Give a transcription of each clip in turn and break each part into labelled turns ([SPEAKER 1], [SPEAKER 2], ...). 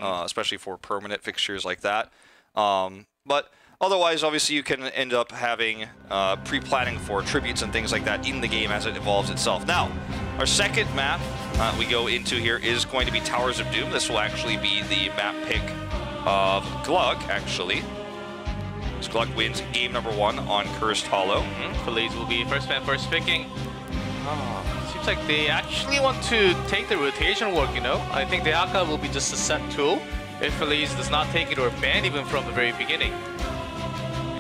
[SPEAKER 1] especially for permanent fixtures like that. But otherwise, obviously, you can end up having pre-planning for tributes and things like that in the game as it evolves itself. Now, our second map we go into here is going to be Towers of Doom. This will actually be the map pick of GLuck, actually. So GLuck wins game number 1 on Cursed Hollow.
[SPEAKER 2] Feliz will be first man, first picking. Seems like they actually want to take the rotation work, you know? I think the Aka will be just a set tool if Feliz does not take it or ban even from the very beginning.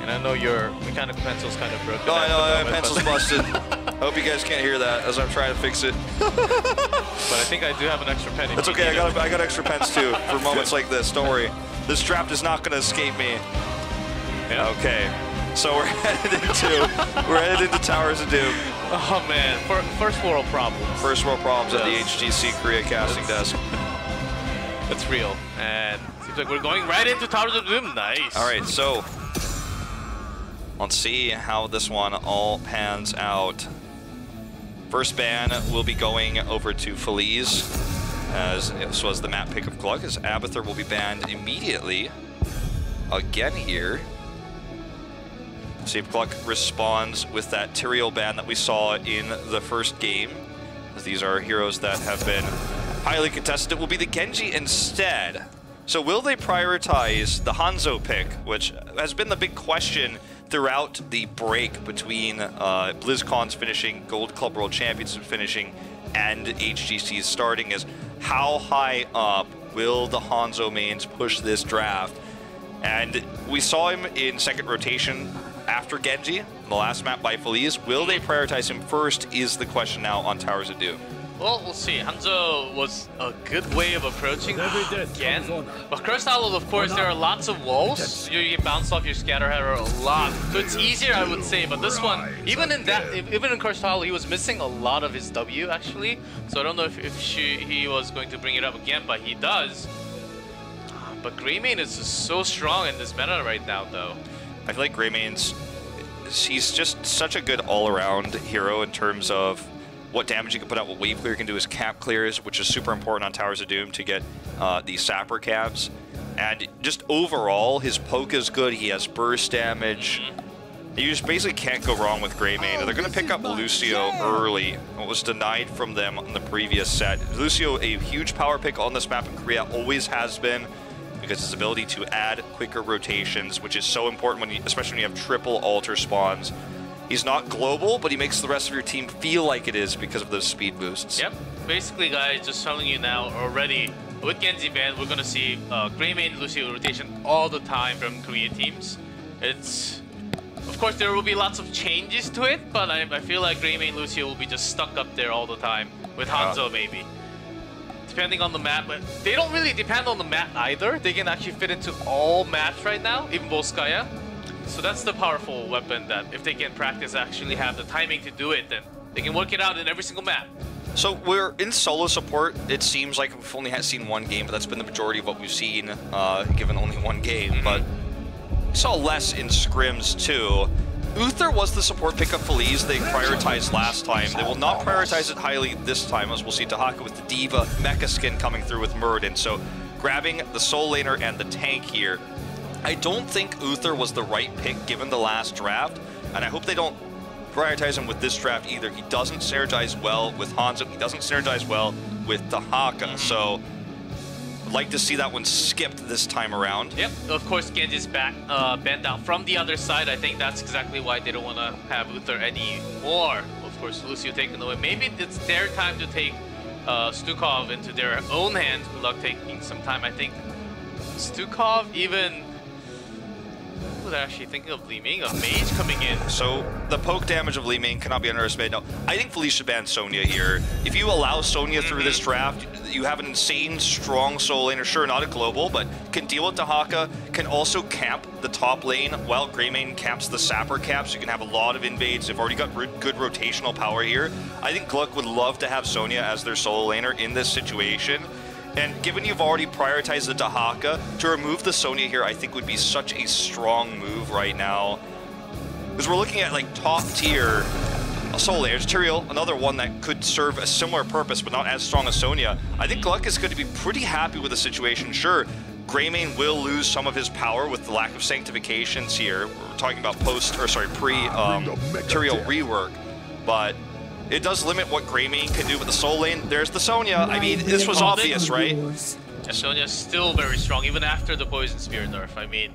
[SPEAKER 2] And I know your mechanical pencil's kind of broken.
[SPEAKER 1] No, I know, my pencil's busted. I hope you guys can't hear that as I'm trying to fix it.
[SPEAKER 2] But I think I do have an extra pen.
[SPEAKER 1] That's okay, I got extra pens too for moments like this, don't worry. This draft is not going to escape me.
[SPEAKER 2] Yeah.
[SPEAKER 1] Okay, so we're headed into Towers of Doom.
[SPEAKER 2] Oh man, first world problems.
[SPEAKER 1] First world problems at the HGC Korea casting desk.
[SPEAKER 2] That's real, and seems like we're going right into Towers of Doom. Nice.
[SPEAKER 1] All right, so let's see how this one all pans out. First ban will be going over to Feliz, as this was the map pick of GLuck, as Abathur will be banned immediately again here. See if GLuck responds with that Tyrael ban that we saw in the first game, as these are heroes that have been highly contested. It will be the Genji instead. So will they prioritize the Hanzo pick, which has been the big question throughout the break between BlizzCon's finishing, Gold Club World Championship finishing, and HGC's starting, is how high up will the Hanzo mains push this draft? And we saw him in second rotation after Genji, in the last map by Feliz. Will they prioritize him first is the question now on Towers of Doom.
[SPEAKER 2] Well, we'll see. Hanzo was a good way of approaching again. But Cursed Hollow, of course, there are lots of walls. You get bounced off your scatter header a lot. So it's easier, I would say. But this one, even in Cursed Hollow, he was missing a lot of his W, actually. So I don't know if he was going to bring it up again, but he does. But Greymane is just so strong in this meta right now, though.
[SPEAKER 1] I feel like Greymane's, he's just such a good all-around hero in terms of what damage he can put out, what wave clear can do, his cap clears, which is super important on Towers of Doom to get the sapper caps. And just overall, his poke is good, he has burst damage. You just basically can't go wrong with Greymane. They're going to pick up Lucio early, what was denied from them on the previous set. Lucio, a huge power pick on this map in Korea, always has been, because his ability to add quicker rotations, which is so important when especially when you have triple altar spawns. He's not global, but he makes the rest of your team feel like it is because of those speed boosts.
[SPEAKER 2] Yep. Basically, guys, just telling you now already, with Genji ban, we're going to see Greymane Lucio rotation all the time from Korean teams. It's... Of course, there will be lots of changes to it, but I feel like Greymane Lucio will be just stuck up there all the time, with Hanzo maybe. Depending on the map, but they don't really depend on the map either. They can actually fit into all maps right now, even Volskaya. So that's the powerful weapon that if they can practice, actually have the timing to do it, then they can work it out in every single map.
[SPEAKER 1] So we're in solo support. It seems like we've only seen one game, but that's been the majority of what we've seen, given only one game. But we saw less in scrims too. Uther was the support pick of Feliz they prioritized last time. They will not prioritize it highly this time, as we'll see Tahaka with the Diva mecha skin coming through with Muradin. So grabbing the Soul Laner and the tank here. I don't think Uther was the right pick given the last draft, and I hope they don't prioritize him with this draft either. He doesn't synergize well with Hanzo, he doesn't synergize well with Tahaka, so I'd like to see that one skipped this time around.
[SPEAKER 2] Yep, of course Genji's back, banned out from the other side. I think that's exactly why they don't want to have Uther anymore. Of course, Lucio taken away. Maybe it's their time to take Stukov into their own hands. GLuck taking some time. I think Stukov even... was actually thinking of Li Ming, a mage coming in.
[SPEAKER 1] So the poke damage of Li Ming cannot be underestimated. No, I think Feliz should ban Sonya here. If you allow Sonya through this draft, you have an insane, strong soul laner. Sure, not a global, but can deal with Tahaka, can also camp the top lane while Greymane camps the sapper cap, so you can have a lot of invades. They've already got good rotational power here. I think GLuck would love to have Sonya as their solo laner in this situation. And given you've already prioritized the Tahaka, to remove the Sonya here I think would be such a strong move right now. Because we're looking at like top tier Soul Laner, Tyrael, another one that could serve a similar purpose, but not as strong as Sonya. I think GLuck is going to be pretty happy with the situation. Sure, Greymane will lose some of his power with the lack of sanctifications here. We're talking about pre-Tyrael rework, but it does limit what Greymane can do with the Soul Lane. There's the Sonya. I mean, this was obvious, right?
[SPEAKER 2] Yeah, Sonya's still very strong, even after the Poison Spear nerf. I mean,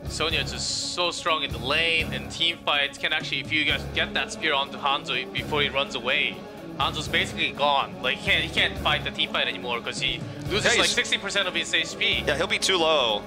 [SPEAKER 2] Sonya is just so strong in the lane, and team fights can actually, if you guys get that spear onto Hanzo before he runs away, Hanzo's basically gone. Like, he can't fight the team fight anymore because he loses like 60% of his HP.
[SPEAKER 1] Yeah, he'll be too low.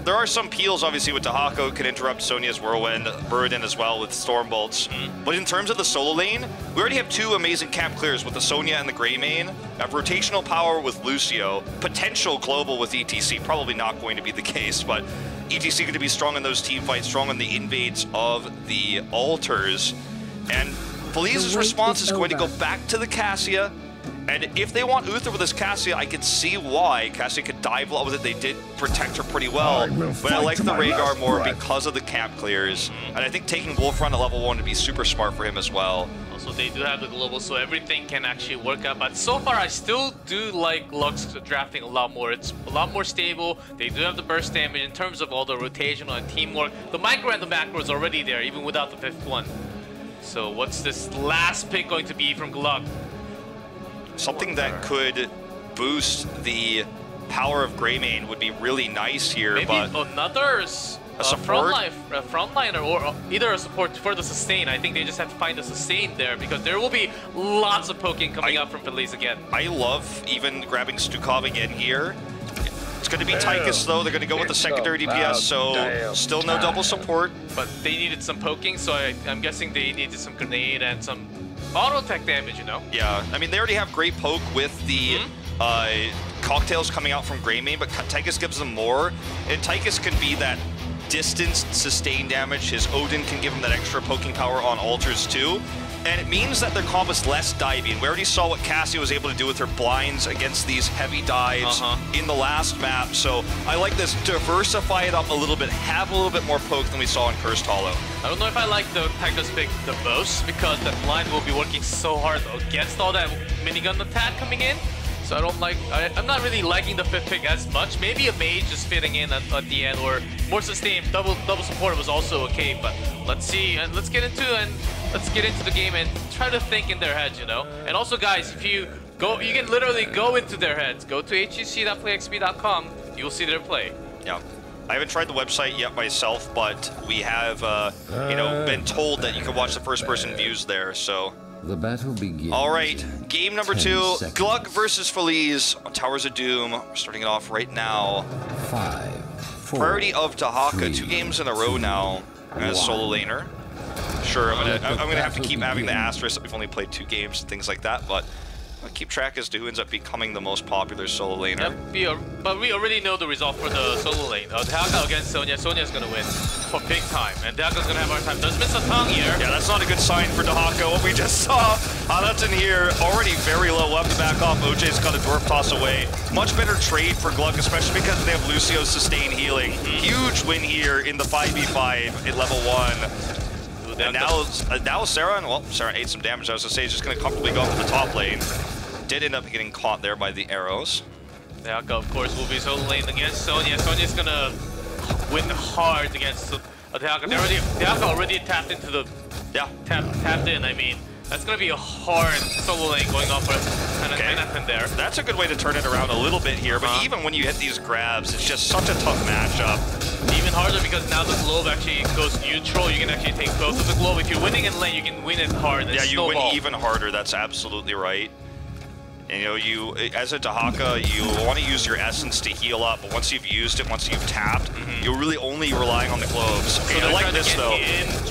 [SPEAKER 1] There are some peels, obviously, with Dahako, can interrupt Sonya's Whirlwind, Muradin as well with Storm Bolts. But in terms of the solo lane, we already have two amazing camp clears with the Sonya and the Greymane. Have rotational power with Lucio, potential global with ETC, probably not going to be the case, but ETC going to be strong in those team fights, strong in the invades of the altars. And Felice's response is going to go back to the Cassia, and if they want Uther with this Cassia, I could see why. Cassia could dive well with it. They did protect her pretty well, but I like the Rhaegar more because of the camp clears, and I think taking Wolf Run at level 1 would be super smart for him as well.
[SPEAKER 2] Also, they do have the global, so everything can actually work out, but so far I still do like GLuck's drafting a lot more. It's a lot more stable. They do have the burst damage in terms of all the rotational and teamwork. The micro and the macro is already there, even without the 5th one. So what's this last pick going to be from GLuck?
[SPEAKER 1] Something that could boost the power of Greymane would be really nice here.
[SPEAKER 2] Maybe
[SPEAKER 1] but
[SPEAKER 2] another frontliner or either a support for the sustain. I think they just have to find a sustain there because there will be lots of poking coming up from Feliz again.
[SPEAKER 1] I love even grabbing Stukov again here. It's going to be Tychus though. They're going to go with the secondary DPS, so still no double support.
[SPEAKER 2] But they needed some poking, so I'm guessing they needed some grenade and some auto tech damage, you know?
[SPEAKER 1] Yeah, I mean, they already have great poke with the cocktails coming out from Greymane, but Tychus gives them more. And Tychus can be that distance sustain damage. His Odin can give him that extra poking power on altars too. And it means that their comp is less diving. We already saw what Cassia was able to do with her blinds against these heavy dives in the last map. So I like this, diversify it up a little bit, have a little bit more poke than we saw in Cursed Hollow.
[SPEAKER 2] I don't know if I like the Tychus pick the most because that blind will be working so hard against all that minigun attack coming in. So I don't like, I'm not really liking the 5th pick as much. Maybe a mage just fitting in at the end, or more sustain, double support was also okay. But let's see, and let's get into the game and try to think in their heads, you know. And also, guys, if you go, you can literally go into their heads. Go to hgc.playxp.com. You'll see their play.
[SPEAKER 1] Yeah. I haven't tried the website yet myself, but we have, you know, been told that you can watch the first-person views there. So.
[SPEAKER 3] The battle begins.
[SPEAKER 1] All right, game number 2, GLuck versus Feliz on Towers of Doom. We're starting it off right now.
[SPEAKER 3] 5, 4,
[SPEAKER 1] Priority of Dahaka,
[SPEAKER 3] 3,
[SPEAKER 1] 2 games in a row now as solo laner. Sure, I'm gonna have to keep having the asterisk that we've only played 2 games and things like that, but I'll keep track as to who ends up becoming the most popular solo laner.
[SPEAKER 2] Yep, but we already know the result for the solo lane. Dahaka against Sonya. Sonya's gonna win for big time, and Dahaka's gonna have our time. Does miss a tongue here.
[SPEAKER 1] Yeah, that's not a good sign for Dahaka. What we just saw, Hudson here, already very low. We'll have to back off. OJ's got a dwarf toss away. Much better trade for GLuck, especially because they have Lucio's sustain healing. Huge win here in the 5v5 at level 1. And now Sarah, well, Sarah ate some damage. I was gonna say, he's just gonna comfortably go up to the top lane. Did end up getting caught there by the arrows.
[SPEAKER 2] Dahaka, of course, will be solo lane against Sonya. Sonya's gonna win hard against Dahaka. Dahaka already tapped into the tapped in. I mean, that's gonna be a hard solo lane going off for Kenneth there.
[SPEAKER 1] That's a good way to turn it around a little bit here. But even when you hit these grabs, it's just such a tough matchup.
[SPEAKER 2] Even harder because now the globe actually goes neutral. You can actually take both of the globe. If you're winning in lane, you can win it hard.
[SPEAKER 1] Yeah, you win even harder. That's absolutely right. And, you know, you as a Dahaka, you want to use your essence to heal up, but once you've used it, once you've tapped, you're really only relying on the globes.
[SPEAKER 2] So
[SPEAKER 1] I like this though.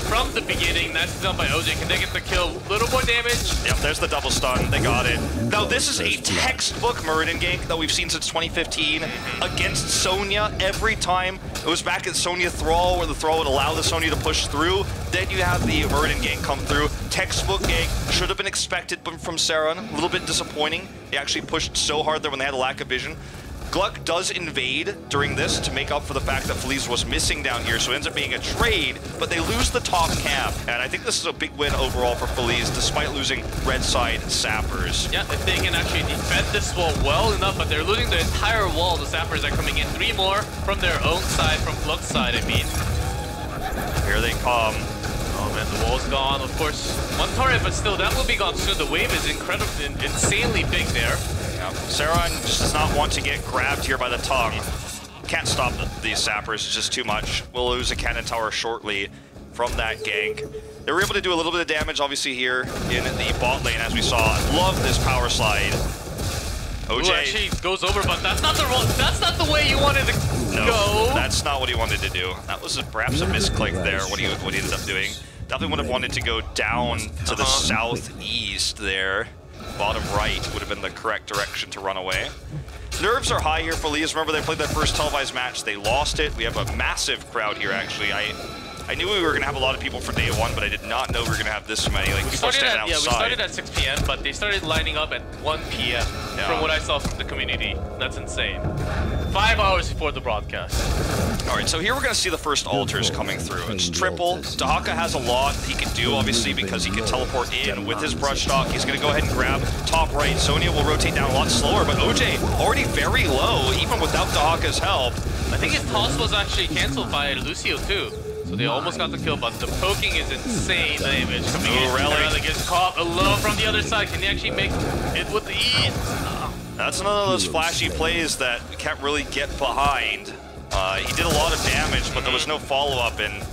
[SPEAKER 2] From the beginning, that's done by OJ. Can they get the kill? Little more damage.
[SPEAKER 1] Yep, there's the double stun. They got it. Now this is a textbook Muradin gank that we've seen since 2015 against Sonya. Every time it was back at Sonya Thrall, where the Thrall would allow the Sonya to push through. Then you have the Muradin gank come through. Textbook gank, should have been expected from Saran. A little bit disappointing. He actually pushed so hard there when they had a lack of vision. GLuck does invade during this to make up for the fact that Feliz was missing down here, so it ends up being a trade, but they lose the top camp, and I think this is a big win overall for Feliz, despite losing red side sappers.
[SPEAKER 2] Yeah, if they can actually defend this wall well enough, but they're losing the entire wall. The sappers are coming in. 3 more from their own side, from GLuck's side, I mean.
[SPEAKER 1] Here they come.
[SPEAKER 2] Oh man, the wall's gone. Of course, 1 turret, but still, that will be gone soon. The wave is incredibly, insanely big there.
[SPEAKER 1] Yeah. Saran just does not want to get grabbed here by the tongue. Can't stop these sappers, it's just too much. We'll lose a cannon tower shortly from that gank. They were able to do a little bit of damage, obviously, here in the bot lane, as we saw. I love this power slide. OJ
[SPEAKER 2] Ooh, actually goes over, but that's not the way you wanted to go.
[SPEAKER 1] That's not what he wanted to do. That was perhaps a misclick there, what he ended up doing. Definitely would have wanted to go down to the southeast there. Bottom right would have been the correct direction to run away. Nerves are high here for Feliz. Remember, they played their first televised match. They lost it. We have a massive crowd here, actually. I knew we were going to have a lot of people for day 1, but I did not know we were going to have this many. Like, people standing outside.
[SPEAKER 2] Yeah, we started at 6 p.m., but they started lining up at 1 p.m. from what I saw from the community. That's insane. 5 hours before the broadcast.
[SPEAKER 1] All right, so here we're going to see the first altars coming through. It's triple. Dahaka has a lot he can do, obviously, because he can teleport in with his brush stock. He's going to go ahead and grab top right. Sonya will rotate down a lot slower, but OJ already very low, even without Dahaka's help.
[SPEAKER 2] I think his toss was actually canceled by Lucio, too. So they almost got the kill, but the poking is insane damage coming in. Really gets caught alone from the other side. Can he actually make it with the ease?
[SPEAKER 1] That's another of those flashy plays that we can't really get behind. He did a lot of damage, but there was no follow-up, and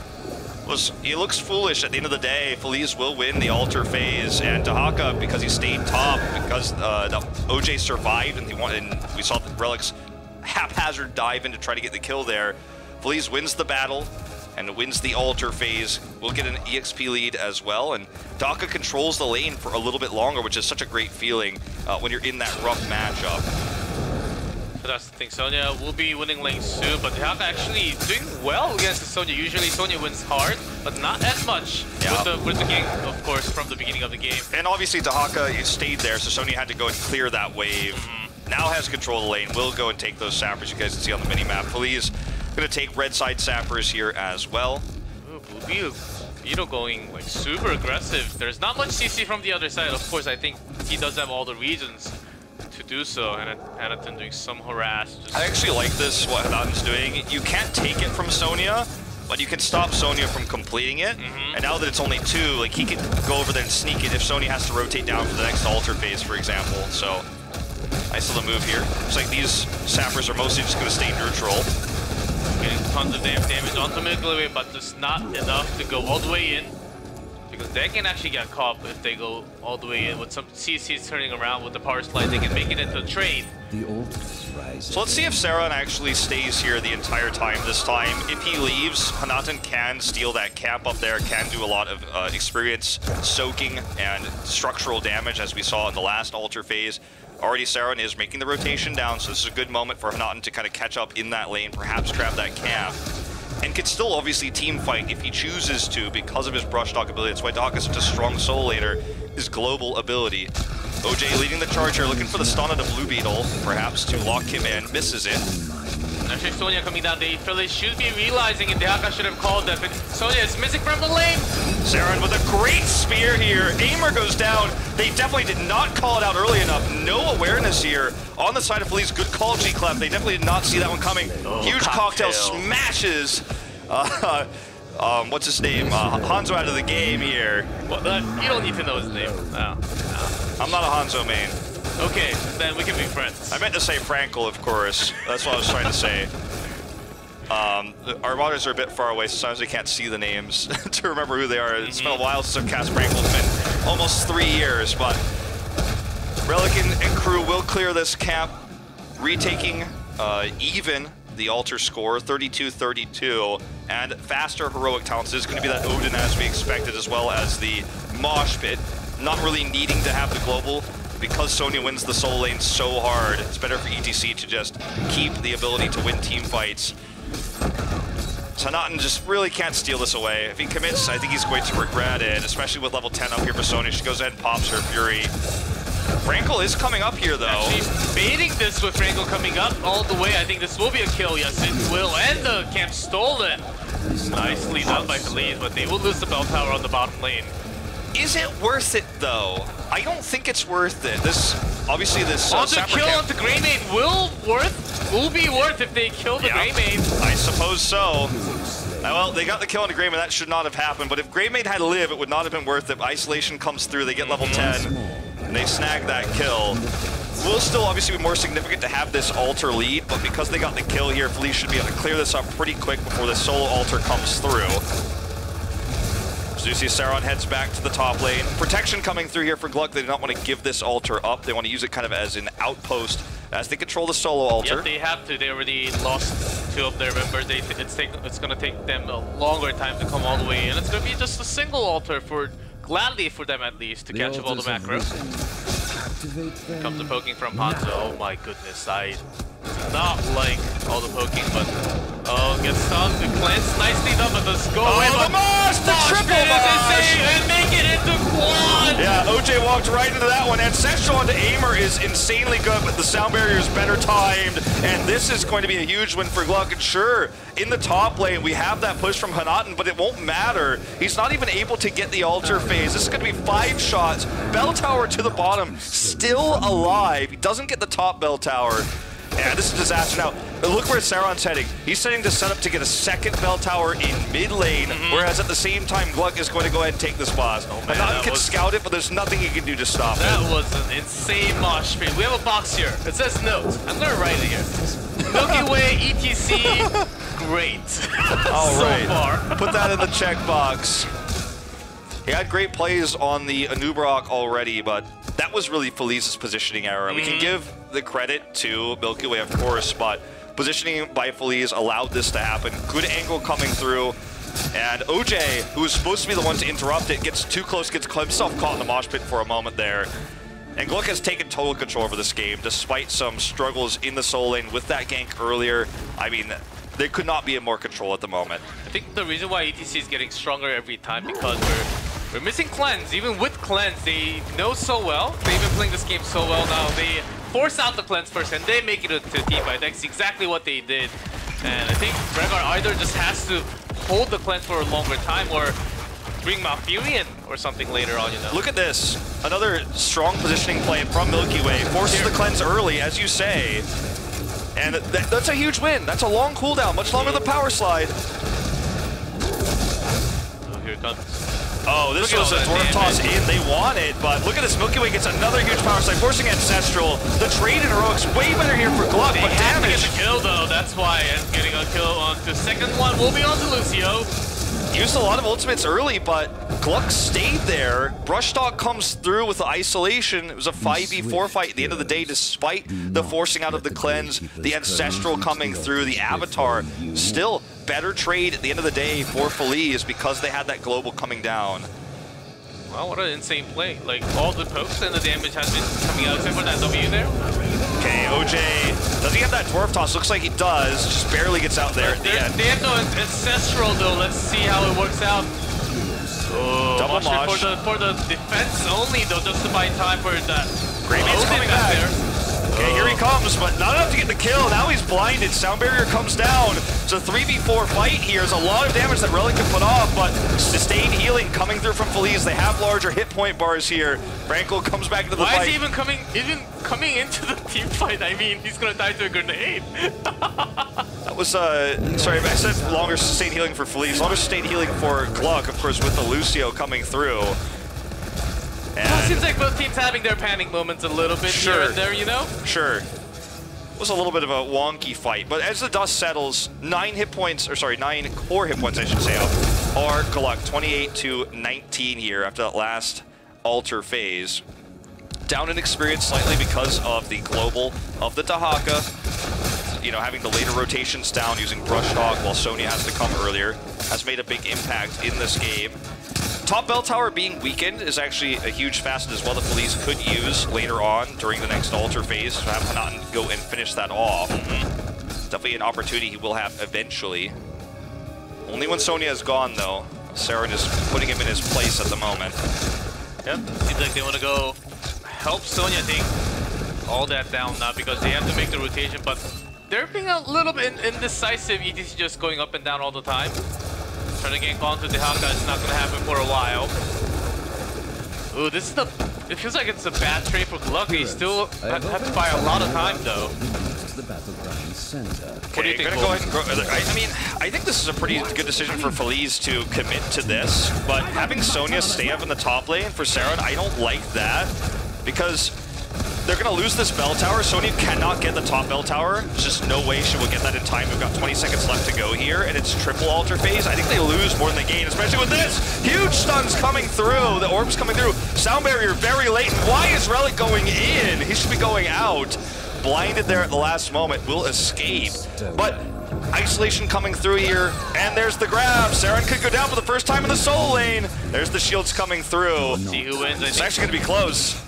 [SPEAKER 1] he looks foolish at the end of the day. Feliz will win the altar phase, and Dahaka, because he stayed top, because the OJ survived, and we saw the Relic's haphazard dive in to try to get the kill there. Feliz wins the battle and wins the altar phase. We'll get an EXP lead as well, and Dahaka controls the lane for a little bit longer, which is such a great feeling when you're in that rough matchup.
[SPEAKER 2] But that's the thing, Sonya will be winning lane soon, but Dahaka actually doing well against Sonya. Usually Sonya wins hard, but not as much with the game, of course, from the beginning of the game.
[SPEAKER 1] And obviously Dahaka stayed there, so Sonya had to go and clear that wave. Now has control of the lane, will go and take those sappers you guys can see on the mini-map. Feliz gonna take red side sappers here as well.
[SPEAKER 2] Ooh, Blue Beetle going like super aggressive. There's not much CC from the other side. Of course, I think he does have all the reasons to do so, and Hanaton doing some harass.
[SPEAKER 1] I actually like this, what Hanaton's doing. You can't take it from Sonya, but you can stop Sonya from completing it. And now that it's only 2, like, he can go over there and sneak it if Sonya has to rotate down for the next altar phase, for example. So, nice little move here. Looks like these sappers are mostly just gonna stay neutral.
[SPEAKER 2] Getting tons of damage onto mid-wave, but just not enough to go all the way in. Because they can actually get caught if they go all the way in with some CCs turning around with the power slide. They can make it into a trade.
[SPEAKER 1] So let's see if Saran actually stays here the entire time this time. If he leaves, Hanaton can steal that camp up there, can do a lot of experience soaking and structural damage, as we saw in the last altar phase. Already Saran is making the rotation down, so this is a good moment for Hanaton to kind of catch up in that lane, perhaps grab that camp. And could still obviously team fight if he chooses to because of his brush stock ability. That's why Dahaka is such a strong solo laner, his global ability. OJ leading the charge here, looking for the stun of the Blue Beetle, perhaps to lock him in, misses it.
[SPEAKER 2] Actually, Sonya coming down, they should be realizing, and Dahaka should have called that, but Sonya is missing from the lane!
[SPEAKER 1] Saran with a great spear here. Aimer goes down. They definitely did not call it out early enough. No awareness here on the side of Feliz. Good call, GLuck. They definitely did not see that one coming. Huge cocktail smashes. What's his name? Hanzo out of the game here.
[SPEAKER 2] Well, you don't need to know his name. No.
[SPEAKER 1] I'm not a Hanzo main.
[SPEAKER 2] Okay, then we can be friends.
[SPEAKER 1] I meant to say Frankel, of course. That's what I was trying to say. Our monitors are a bit far away, so sometimes we can't see the names to remember who they are. It's been a while since I've cast Frankel. It's been almost 3 years, but Relic and crew will clear this camp, retaking even the altar score, 32-32, and faster heroic talents. This is going to be that Odin as we expected, as well as the Mosh Pit. Not really needing to have the global, because Sonya wins the solo lane so hard. It's better for ETC to just keep the ability to win team fights. Hanaton just really can't steal this away. If he commits, I think he's going to regret it, especially with level 10 up here for Sonya. She goes ahead and pops her Fury. Frankel is coming up here, though.
[SPEAKER 2] Actually, baiting this with Frankel coming up all the way. I think this will be a kill. Yes, it will. And the camp stolen. Nicely done by Feliz, but they will lose the bell tower on the bottom lane.
[SPEAKER 1] Is it worth it, though? I don't think it's worth it. Obviously, this
[SPEAKER 2] the kill onto Greymane will be worth if they kill the Greymane.
[SPEAKER 1] I suppose so. Well, they got the kill on the Greymane. That should not have happened. But if Greymane had lived, it would not have been worth it. Isolation comes through. They get level 10, and they snag that kill. Will still obviously be more significant to have this altar lead, but because they got the kill here, Feliz should be able to clear this up pretty quick before the solo altar comes through. So you see Sauron heads back to the top lane. Protection coming through here for GLuck. They do not want to give this altar up. They want to use it kind of as an outpost as they control the solo altar.
[SPEAKER 2] Yep, they have to. They already lost 2 of their members. It's going to take them a longer time to come all the way in. It's going to be just a single altar gladly for them at least, to catch up all the macro. Comes the poking from Hanzo. Oh my goodness, I do not like all the poking, but gets stunned. The cleanse nicely done, but let's go away.
[SPEAKER 1] The Mosh! The triple Mosh!
[SPEAKER 2] And make it into quad!
[SPEAKER 1] Yeah, OJ walked right into that one. Ancestral onto Aimer is insanely good, but the sound barrier is better timed, and this is going to be a huge win for GLuck. And sure, in the top lane, we have that push from Hanaten, but it won't matter. He's not even able to get the altar phase. This is going to be 5 shots. Bell tower to the bottom, still alive. He doesn't get the top bell tower. Yeah, this is a disaster. Now, look where Sauron's heading. He's setting to set up to get a second bell tower in mid lane, whereas at the same time, GLuck is going to go ahead and take this boss. Hanaten can scout it, but there's nothing he can do to stop it.
[SPEAKER 2] That was an insane mosh pit. We have a box here. It says notes. I'm going to write it here. Milky Way, ETC, great.
[SPEAKER 1] All right.
[SPEAKER 2] So far.
[SPEAKER 1] Put that in the checkbox. He had great plays on the Anubarak already, but that was really Feliz's positioning error. We can give the credit to Milky Way, of course, but positioning by Feliz allowed this to happen. Good angle coming through, and OJ, who was supposed to be the one to interrupt it, gets too close, gets himself caught in the mosh pit for a moment there. And GLuck has taken total control over this game, despite some struggles in the solo lane with that gank earlier. I mean, they could not be in more control at the moment.
[SPEAKER 2] I think the reason why ETC is getting stronger every time because we're missing cleanse. Even with cleanse, they know so well. They've been playing this game so well now. They force out the cleanse first and they make it to teamfight. That's exactly what they did. And I think Rengar either just has to hold the cleanse for a longer time or bring Malfurion or something later on, you know.
[SPEAKER 1] Look at this. Another strong positioning play from Milky Way. Forces the cleanse early, as you say. And that's a huge win. That's a long cooldown, much longer than power slide.
[SPEAKER 2] Oh, here it comes.
[SPEAKER 1] Oh, this was a dwarf toss in. They want it, but look at this. Milky Way gets another huge power slide, forcing Ancestral. The trade in heroics way better here for GLuck, but damage.
[SPEAKER 2] They have to get the kill though. That's why. And getting a kill on the second one will be on to Lucio.
[SPEAKER 1] Used a lot of ultimates early, but GLuck stayed there. Brushtalk comes through with the isolation. It was a 5v4 fight at the end of the day, despite the forcing out of the cleanse, the Ancestral coming through, the Avatar. Still, better trade at the end of the day for Feliz because they had that global coming down.
[SPEAKER 2] Wow, what an insane play. Like, all the pokes and the damage has been coming out, except for that W there.
[SPEAKER 1] Okay, OJ, does he have that dwarf toss? Looks like he does, just barely gets out there at the end.
[SPEAKER 2] They have no Ancestral though, let's see how it works out. Oh,
[SPEAKER 1] double mosh.
[SPEAKER 2] For the defense only though, just to buy time for that.
[SPEAKER 1] Greymane's coming back there. Okay, here he comes, but not enough to get the kill. Now he's blinded. Sound barrier comes down. It's a 3v4 fight here. There's a lot of damage that Relic can put off, but sustained healing coming through from Feliz. They have larger hit point bars here. Frankel comes back into the fight.
[SPEAKER 2] Why is he even coming into the team fight? I mean, he's gonna die to a grenade.
[SPEAKER 1] That was, sorry, I said longer sustained healing for Feliz. Longer sustained healing for GLuck, of course, with the Lucio coming through.
[SPEAKER 2] Well, it seems like both teams having their panic moments a little bit here and there, you know?
[SPEAKER 1] Sure. It was a little bit of a wonky fight, but as the dust settles, 9 core hit points, I should say, are GLuck, 28 to 19 here after that last altar phase. Down in experience slightly because of the global of the Dahaka. You know, having the later rotations down using Brushtalk while Sonya has to come earlier has made a big impact in this game. Top bell tower being weakened is actually a huge facet as well that Feliz could use later on during the next altar phase to have Hanaten go and finish that off. Definitely an opportunity he will have eventually. Only when Sonya is gone though. Saren is putting him in his place at the moment.
[SPEAKER 2] Yep, seems like they want to go help Sonya take all that down now because they have to make the rotation, but they're being a little bit indecisive. ETC just going up and down all the time. Trying to gank onto Dehaka is not going to happen for a while. Ooh, this is the... It feels like it's a bad trade for GLuck. They still have to buy a lot of time, though. What do you think,
[SPEAKER 1] I mean, I think this is a pretty good decision for Feliz to commit to this, but having Sonya stay up in the top lane for Saron, I don't like that, because they're going to lose this bell tower. Sonya cannot get the top bell tower. There's just no way she will get that in time. We've got 20 seconds left to go here, and it's triple altar phase. I think they lose more than they gain, especially with this. Huge stuns coming through. The orb's coming through. Sound barrier very late. Why is Relic going in? He should be going out. Blinded there at the last moment. Will escape. But isolation coming through here, and there's the grab. Saron could go down for the first time in the solo lane. There's the shields coming through.
[SPEAKER 2] See who wins.
[SPEAKER 1] It's actually going to be close.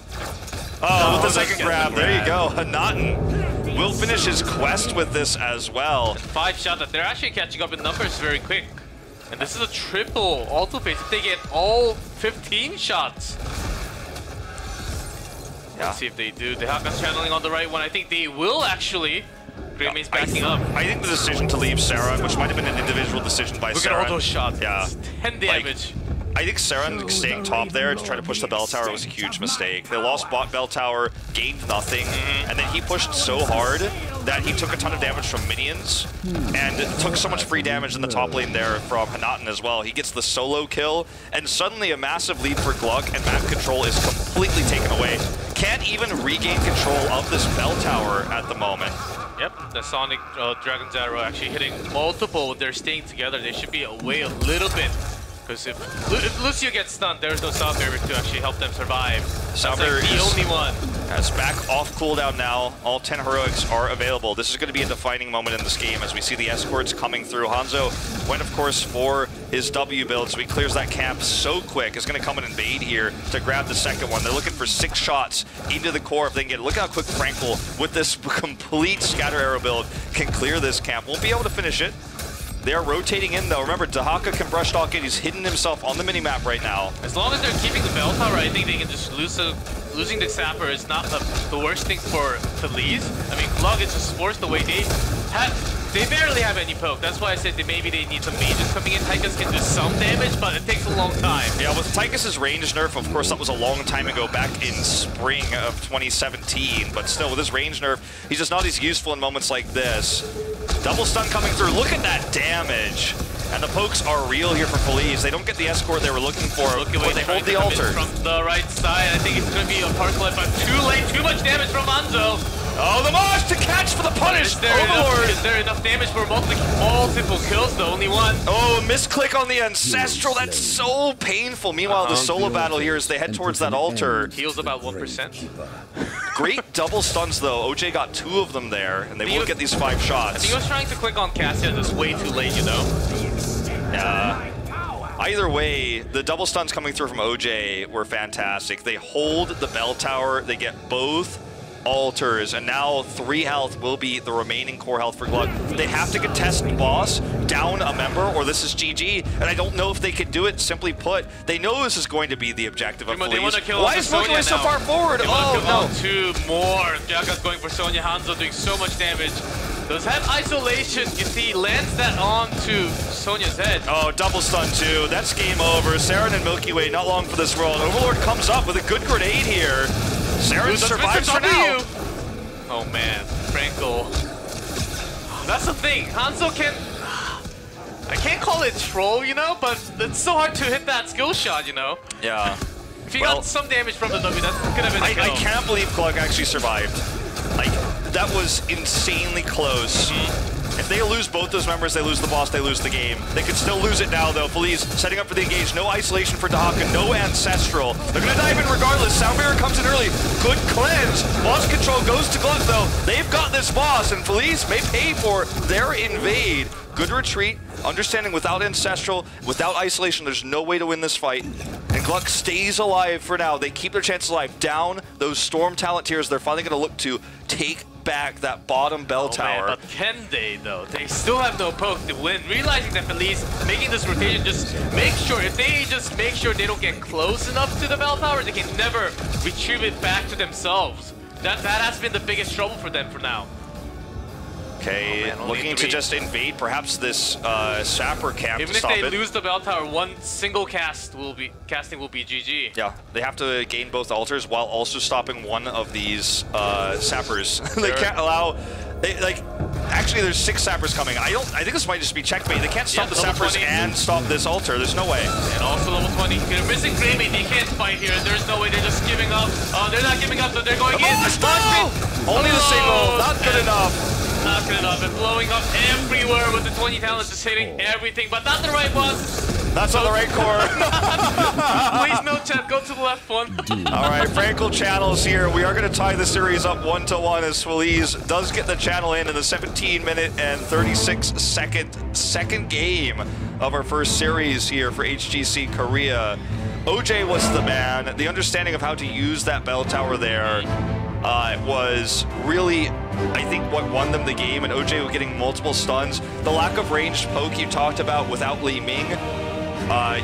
[SPEAKER 1] Oh, with the second grab. There you go. Hanaten will finish his quest with this as well.
[SPEAKER 2] 5 shots that they're actually catching up in numbers very quick. And this is a triple auto phase if they get all 15 shots.
[SPEAKER 1] Yeah.
[SPEAKER 2] Let's see if they do. Dehaka's channeling on the right one. I think they will actually. Greymane's backing up.
[SPEAKER 1] I think the decision to leave Saron, which might have been an individual decision by Saron.
[SPEAKER 2] Look at all those shots.
[SPEAKER 1] Yeah.
[SPEAKER 2] It's 10 damage.
[SPEAKER 1] I think Saron staying top there to try to push the bell tower was a huge mistake. They lost bot bell tower, gained nothing, and then he pushed so hard that he took a ton of damage from minions and took so much free damage in the top lane there from Hanaten as well. He gets the solo kill, and suddenly a massive lead for GLuck, and map control is completely taken away. Can't even regain control of this bell tower at the moment.
[SPEAKER 2] Yep, the Sonic Dragon's Arrow actually hitting multiple. They're staying together. They should be away a little bit. Because if Lucio gets stunned, there's no sound barrier to actually help them survive. Sound barrier is the only one.
[SPEAKER 1] It's back off cooldown now. All 10 heroics are available. This is going to be a defining moment in this game as we see the escorts coming through. Hanzo went, of course, for his W build, so he clears that camp so quick. Is going to come and invade here to grab the second one. They're looking for 6 shots into the core if they can get it. Look how quick Frankel, with this complete scatter arrow build, can clear this camp. Won't be able to finish it. They are rotating in, though. Remember, Dehaka can brush talk it. He's hidden himself on the minimap right now.
[SPEAKER 2] As long as they're keeping the bell tower, I think they can just lose. Losing the Sapper is not the worst thing for Feliz. I mean, GLuck is just forced the way they barely have any poke. That's why I said that maybe they need some mages coming in. Tychus can do some damage, but it takes a long time. Yeah, with
[SPEAKER 1] Tychus's range nerf, of course, that was a long time ago, back in spring of 2017. But still, with his range nerf, he's just not as useful in moments like this. Double stun coming through. Look at that damage. And the pokes are real here for Feliz. They don't get the escort they were looking for, but they hold the altar.
[SPEAKER 2] From the right side, I think it's going to be a park life, but too late. Too much damage from Hanzo.
[SPEAKER 1] Oh, the Mosh to catch for the punish!
[SPEAKER 2] Is there enough damage for multiple kills, though? Only one.
[SPEAKER 1] Oh, misclick on the Ancestral. That's so painful. Meanwhile, the solo battle here as they head towards that altar.
[SPEAKER 2] Heals about 1%.
[SPEAKER 1] Great double stuns, though. OJ got 2 of them there, and they will get these 5 shots.
[SPEAKER 2] I think he was trying to click on Cassia, just way too late, you know?
[SPEAKER 1] Either way, the double stuns coming through from OJ were fantastic. They hold the bell tower. They get both altars, and now 3 health will be the remaining core health for GLuck. They have to contest the boss, down a member, or this is GG, and I don't know if they could do it. Simply put, they know this is going to be the objective of Feliz. Why is Milky so far forward? Oh, no.
[SPEAKER 2] 2 more. Jaka's going for Sonya. Hanzo doing so much damage. Does have isolation. You see, lands that onto Sonya's head.
[SPEAKER 1] Oh, double stun too. That's game over. Saron and Milky Way not long for this world. Overlord comes up with a good grenade here. Saron survives for now.
[SPEAKER 2] Oh man, Frankel. That's the thing. Hanzo can... I can't call it troll, you know, but it's so hard to hit that skill shot, you know?
[SPEAKER 1] Yeah.
[SPEAKER 2] If he got some damage from the W, that could have been a kill.
[SPEAKER 1] I can't believe GLuck actually survived. Like, that was insanely close. If they lose both those members, they lose the boss, they lose the game. They could still lose it now, though. Feliz setting up for the engage. No isolation for Dehaka, no Ancestral. They're going to dive in regardless. Sound barrier comes in early. Good cleanse. Boss control goes to GLuck, though. They've got this boss, and Feliz may pay for their invade. Good retreat. Understanding without Ancestral, without isolation, there's no way to win this fight. And GLuck stays alive for now. They keep their chances alive. Down those Storm talent tiers, they're finally going to look to take take back that bottom bell tower.
[SPEAKER 2] Man, but can they though? They still have no poke to win. Realizing that Feliz making this rotation, just make sure, if they just make sure they don't get close enough to the bell tower, they can never retrieve it back to themselves. That has been the biggest trouble for them for now.
[SPEAKER 1] Okay, looking to just invade perhaps this sapper camp
[SPEAKER 2] Even
[SPEAKER 1] to stop it.
[SPEAKER 2] if they lose the bell tower, one single casting will be GG.
[SPEAKER 1] Yeah, they have to gain both altars while also stopping one of these sappers. They can't allow. Actually, there's 6 sappers coming. I think this might just be checkmate. They can't stop the sappers
[SPEAKER 2] 20.
[SPEAKER 1] and stop this altar. There's no way.
[SPEAKER 2] And also level 20. They're missing Greymane. They can't fight here. There's no way. They're just giving up. They're not giving up, so they're going in.
[SPEAKER 1] Only the single. Not good enough.
[SPEAKER 2] Not good enough. And blowing up everywhere with the 20 talents, just hitting everything, but not the right one.
[SPEAKER 1] That's on the right core.
[SPEAKER 2] Please no chat, go to the left one.
[SPEAKER 1] All right, Frankel channels here. We are going to tie the series up 1-1 as Feliz does get the channel in the 17-minute and 36-second second game of our first series here for HGC Korea. OJ was the man. The understanding of how to use that bell tower there was really, I think, what won them the game, and OJ was getting multiple stuns. The lack of ranged poke you talked about without Li Ming,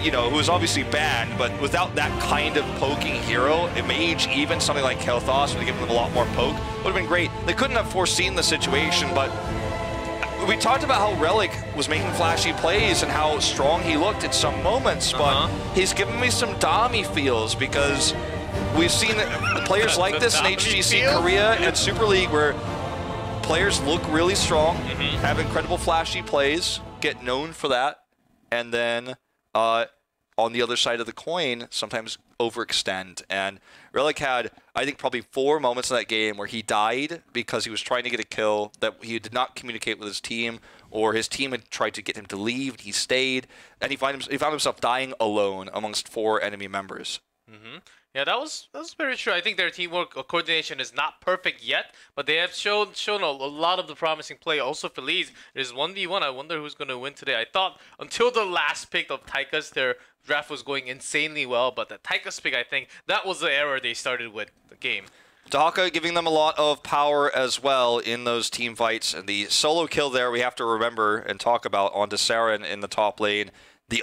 [SPEAKER 1] you know, who was obviously banned, but without that kind of poking hero, a mage, even something like Kel'Thas, would have given them a lot more poke, would have been great. They couldn't have foreseen the situation, but we talked about how Relic was making flashy plays and how strong he looked in some moments, but he's given me some Dami feels, because we've seen players like this in HGC Korea and Super League where players look really strong, have incredible flashy plays, get known for that, and then on the other side of the coin, sometimes overextend. And Relic had, I think, probably 4 moments in that game where he died because he was trying to get a kill that he did not communicate with his team, or his team had tried to get him to leave, and he stayed, and he found himself dying alone amongst 4 enemy members.
[SPEAKER 2] Yeah, that was very true. I think their teamwork coordination is not perfect yet, but they have shown a lot of the promising play. Also, Feliz, it is 1v1. I wonder who's going to win today. I thought until the last pick of Taika's, their draft was going insanely well, but the Taika's pick, I think, that was the error they started with the game.
[SPEAKER 1] Dahaka giving them a lot of power as well in those team fights. And the solo kill there we have to remember and talk about on Desaren in the top lane.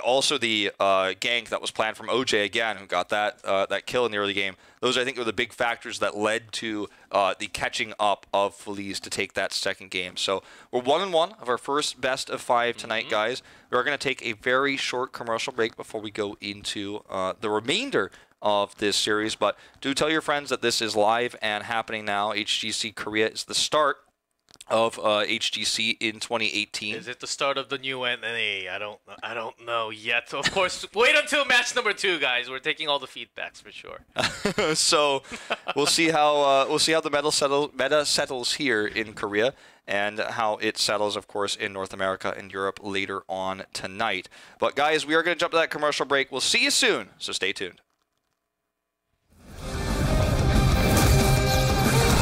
[SPEAKER 1] Also the gank that was planned from OJ again, who got that kill in the early game. Those, I think, were the big factors that led to the catching up of Feliz to take that second game. So we're 1-1 of our first best of 5 tonight, guys. We're going to take a very short commercial break before we go into the remainder of this series. But do tell your friends that this is live and happening now. HGC Korea is the start of HGC in 2018.
[SPEAKER 2] Is it the start of the new NA? I don't know yet. Of course, wait until match number 2, guys. We're taking all the feedbacks for sure.
[SPEAKER 1] So we'll see how the meta settles here in Korea, and how it settles, of course, in North America and Europe later on tonight. But guys, we are going to jump to that commercial break. We'll see you soon, so stay tuned.